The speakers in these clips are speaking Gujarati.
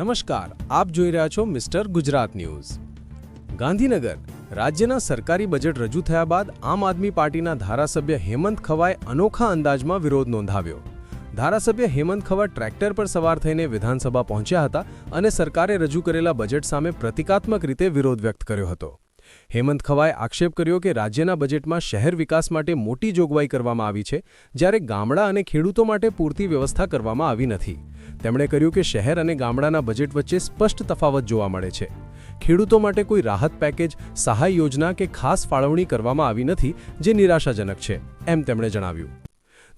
નમસ્કાર, આપ જોઈ રહ્યા છો મિસ્ટર ગુજરાત ન્યૂઝ। ગાંધીનગર રાજ્યના સરકારી બજેટ રજૂ થયા બાદ આમ આદમી પાર્ટીના ધારાસભ્ય હેમંત ખવાએ અનોખા અંદાજમાં વિરોધ નોંધાવ્યો। ધારાસભ્ય હેમંત ખવા ટ્રેક્ટર પર સવાર થઈને વિધાનસભા પહોંચ્યા હતા અને સરકારે રજૂ કરેલા બજેટ સામે પ્રતિકાત્મક રીતે વિરોધ વ્યક્ત કર્યો હતો। હેમંત ખવાએ આક્ષેપ કર્યો કે રાજ્યના બજેટમાં શહેર વિકાસ માટે મોટી જોગવાઈ કરવામાં આવી છે, જ્યારે ગામડા અને ખેડૂતો માટે પૂરતી વ્યવસ્થા કરવામાં આવી નથી। તેમણે કહ્યું કે શહેર અને ગામડાના બજેટ વચ્ચે સ્પષ્ટ તફાવત જોવા મળે છે। ખેડૂતો માટે કોઈ રાહત પેકેજ, સહાય યોજના કે ખાસ ફાળવણી કરવામાં આવી નથી, જે નિરાશાજનક છે, એમ તેમણે જણાવ્યું।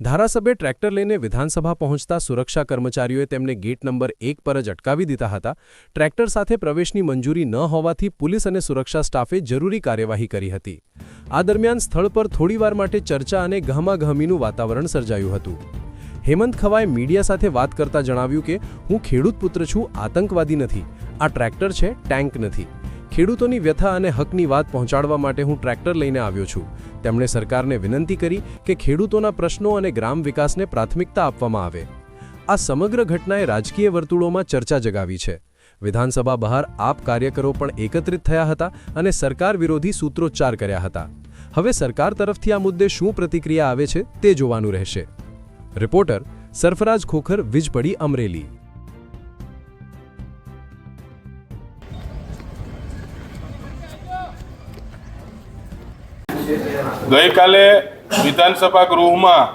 ધારાસભ્ય ટ્રેક્ટર લઈને વિધાનસભા પહોંચતા સુરક્ષા કર્મચારીઓએ તેમને ગેટ નંબર 1 પર જ અટકાવી દીધા હતા। ટ્રેક્ટર સાથે પ્રવેશની મંજૂરી ન હોવાથી પોલીસ અને સુરક્ષા સ્ટાફે જરૂરી કાર્યવાહી કરી હતી। આ દરમિયાન સ્થળ પર થોડીવાર માટે ચર્ચા અને ગહમાગહમીનું વાતાવરણ સર્જાયું હતું। હેમંત ખવાએ મીડિયા સાથે વાત કરતા જણાવ્યું કે હું ખેડૂત પુત્ર છું, આતંકવાદી નથી। આ ટ્રેક્ટર છે, ટેન્ક નથી। ખેડૂતોની વ્યથા અને હકની વાત પહોંચાડવા માટે હું ટ્રેક્ટર લઈને આવ્યો છું। તેમણે સરકારને વિનંતી કરી કે ખેડૂતોના પ્રશ્નો અને ગ્રામ વિકાસને પ્રાથમિકતા આપવામાં આવે। આ સમગ્ર ઘટનાએ રાજકીય વર્તુળોમાં ચર્ચા જગાવી છે। વિધાનસભા બહાર આપ કાર્યકરો પણ એકત્રિત થયા હતા અને સરકાર વિરોધી સૂત્રોચ્ચાર કર્યા હતા। હવે સરકાર તરફથી આ મુદ્દે શું પ્રતિક્રિયા આવે છે તે જોવાનું રહેશે। રિપોર્ટર સરફરાજ ખોખર, વીજપડી, અમરેલી। ગઈકાલે વિધાનસભા ગૃહમાં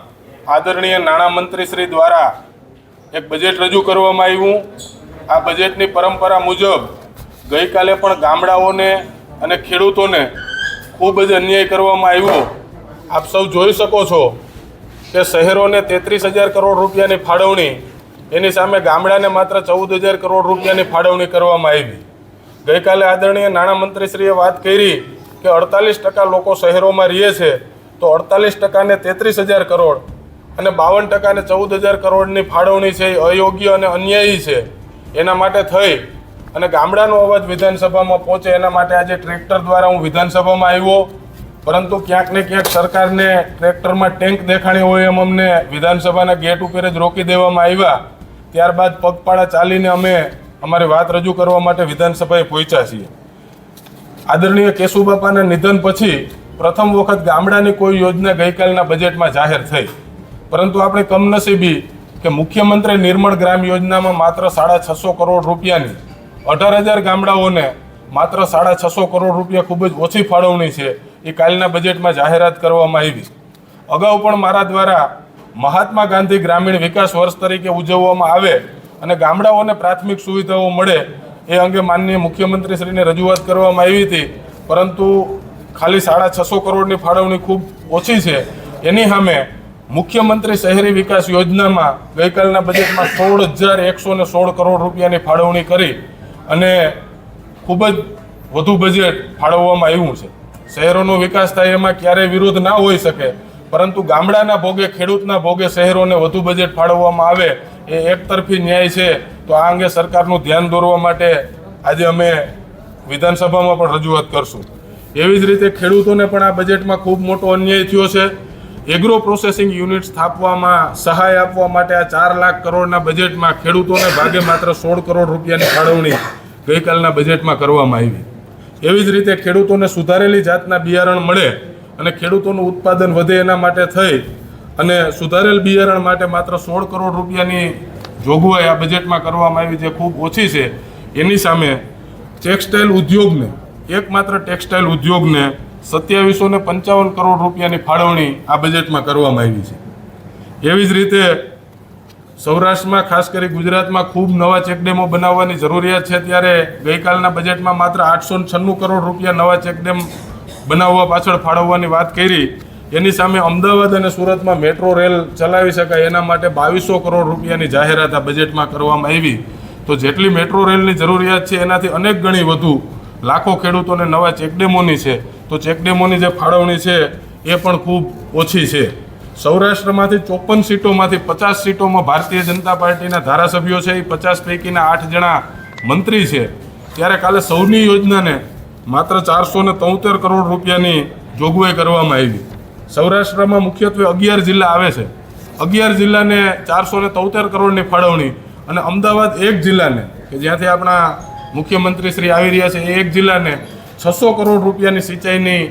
આદરણીય નાણામંત્રી શ્રી દ્વારા એક બજેટ રજૂ કરવામાં આવ્યું। આ બજેટની પરંપરા મુજબ ગઈકાલે પણ ગામડાઓને અને ખેડૂતોને ખૂબ જ અન્યાય કરવામાં આવ્યો। આપ સૌ જોઈ શકો છો કે શહેરોને 33,000 કરોડ રૂપિયાની ફાળવણી, એની સામે ગામડાને માત્ર 14,000 કરોડ રૂપિયાની ફાળવણી કરવામાં આવી। ગઈકાલે આદરણીય નાણામંત્રીશ્રીએ વાત કરી કે 48% લોકો શહેરોમાં રહે છે, તો 48%ને 33,000 કરોડ અને 52%ને 14,000 કરોડની ફાળવણી છે એ અયોગ્ય અને અન્યાયી છે। એના માટે થઈ અને ગામડાનો અવાજ વિધાનસભામાં પહોંચે એના માટે આજે ટ્રેક્ટર દ્વારા હું વિધાનસભામાં આવ્યો, પરંતુ ક્યાંક ને ક્યાંક સરકારને ટ્રેક્ટરમાં ટેન્ક દેખાણી હોય એમ અમને વિધાનસભાના ગેટ ઉપર જ રોકી દેવામાં આવ્યા। ત્યારબાદ પગપાળા ચાલીને અમે અમારી વાત રજૂ કરવા માટે વિધાનસભાએ પહોંચ્યા છીએ। આદરણીય કેશુબાપાના નિધન પછી પ્રથમ વખત ગામડાની કોઈ યોજના ગઈકાલના બજેટમાં જાહેર થઈ, પરંતુ આપણે કમનસીબી કે મુખ્યમંત્રી નિર્મળ ગ્રામ યોજનામાં માત્ર 650 કરોડ રૂપિયાની 18,000 ગામડાઓને માત્ર 650 કરોડ રૂપિયા ખૂબ જ ઓછી ફાળવણી છે એ કાલના બજેટમાં જાહેરાત કરવામાં આવી। અગાઉ પણ મારા દ્વારા મહાત્મા ગાંધી ગ્રામીણ વિકાસ વર્ષ તરીકે ઉજવવામાં આવે અને ગામડાઓને પ્રાથમિક સુવિધાઓ મળે એ અંગે માનનીય મુખ્યમંત્રીશ્રીને રજૂઆત કરવામાં આવી હતી, પરંતુ ખાલી 650 કરોડની ફાળવણી ખૂબ ઓછી છે। એની સામે મુખ્યમંત્રી શહેરી વિકાસ યોજનામાં ગઈકાલના બજેટમાં 16,116 કરોડ રૂપિયાની ફાળવણી કરી અને ખૂબ જ વધુ બજેટ ફાળવવામાં આવ્યું છે। શહેરોનો વિકાસ થાય એમાં ક્યારેય વિરોધ ના હોઈ શકે, પરંતુ ગામડાના ભોગે, ખેડૂતના ભોગે શહેરોને વધુ બજેટ ફાળવવામાં આવે એ એકતરફી ન્યાય છે। તો આ અંગે સરકારનું ધ્યાન દોરવા માટે આજે અમે વિધાનસભામાં પણ રજૂઆત કરશું। એવી જ રીતે ખેડૂતોને પણ આ બજેટમાં ખૂબ મોટો અન્યાય થયો છે। એગ્રો પ્રોસેસિંગ યુનિટ સ્થાપવામાં સહાય આપવા માટે આ 4 લાખ કરોડના બજેટમાં ખેડૂતોને ભાગે માત્ર 16 કરોડ રૂપિયાની ફાળવણી ગઈકાલના બજેટમાં કરવામાં આવી। એવી જ રીતે ખેડૂતોને સુધારેલી જાતના બિયારણ મળે અને ખેડૂતોનું ઉત્પાદન વધે એના માટે થઈ અને સુધારેલ બિયારણ માટે માત્ર 16 કરોડ રૂપિયાની જોગવાઈ આ બજેટમાં કરવામાં આવી, જે ખૂબ ઓછી છે। એની સામે ટેક્સટાઇલ ઉદ્યોગને, એકમાત્ર ટેક્સટાઇલ ઉદ્યોગને 2755 કરોડ રૂપિયાની ફાળવણી આ બજેટમાં કરવામાં આવી છે। એવી જ રીતે સૌરાષ્ટ્રમાં, ખાસ કરી ગુજરાતમાં ખૂબ નવા ચેકડેમો બનાવવાની જરૂરિયાત છે, ત્યારે ગઈકાલના બજેટમાં માત્ર 896 કરોડ રૂપિયા નવા ચેકડેમ બનાવવા પાછળ ફાળવવાની વાત કરી। એની સામે અમદાવાદ અને સુરતમાં મેટ્રો રેલ ચલાવી શકાય એના માટે 2200 કરોડ રૂપિયાની જાહેરાત આ બજેટમાં કરવામાં આવી। તો જેટલી મેટ્રો રેલની જરૂરિયાત છે એનાથી અનેક ગણી વધુ લાખો ખેડૂતોને નવા ચેકડેમોની છે, તો ચેકડેમોની જે ફાળવણી છે એ પણ ખૂબ ઓછી છે। સૌરાષ્ટ્રમાંથી 54 સીટોમાંથી 50 સીટોમાં ભારતીય જનતા પાર્ટીના ધારાસભ્યો છે, એ 50 પૈકીના 8 જણા મંત્રી છે, ત્યારે કાલે સૌની યોજનાને માત્ર 473 કરોડ રૂપિયાની જોગવાઈ કરવામાં આવી। સૌરાષ્ટ્રમાં મુખ્યત્વે 11 જિલ્લા આવે છે, 11 જિલ્લાને 473 કરોડની ફાળવણી અને અમદાવાદ એક જિલ્લાને કે જ્યાંથી આપણા મુખ્યમંત્રી શ્રી આવી રહ્યા છે એ એક જિલ્લાને 600 કરોડ રૂપિયાની સિંચાઈની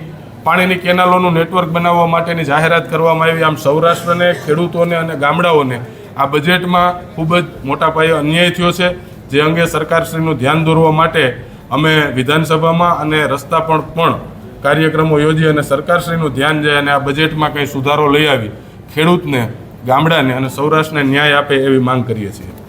પાણીની કેનાલોનું નેટવર્ક બનાવવા માટેની જાહેરાત કરવામાં આવી. આમ સૌરાષ્ટ્રને, ખેડૂતોને અને ગામડાઓને આ બજેટમાં ખૂબ જ મોટા પાયે અન્યાય થયો છે, જે અંગે સરકારશ્રીનું ધ્યાન દોરવા માટે અમે વિધાનસભામાં અને રસ્તા પર પણ કાર્યક્રમો યોજી અને સરકારશ્રીનું ધ્યાન જાય અને આ બજેટમાં કંઈ સુધારો લઈ આવી ખેડૂતને, ગામડાને અને સૌરાષ્ટ્રને ન્યાય આપે એવી માંગ કરીએ છીએ.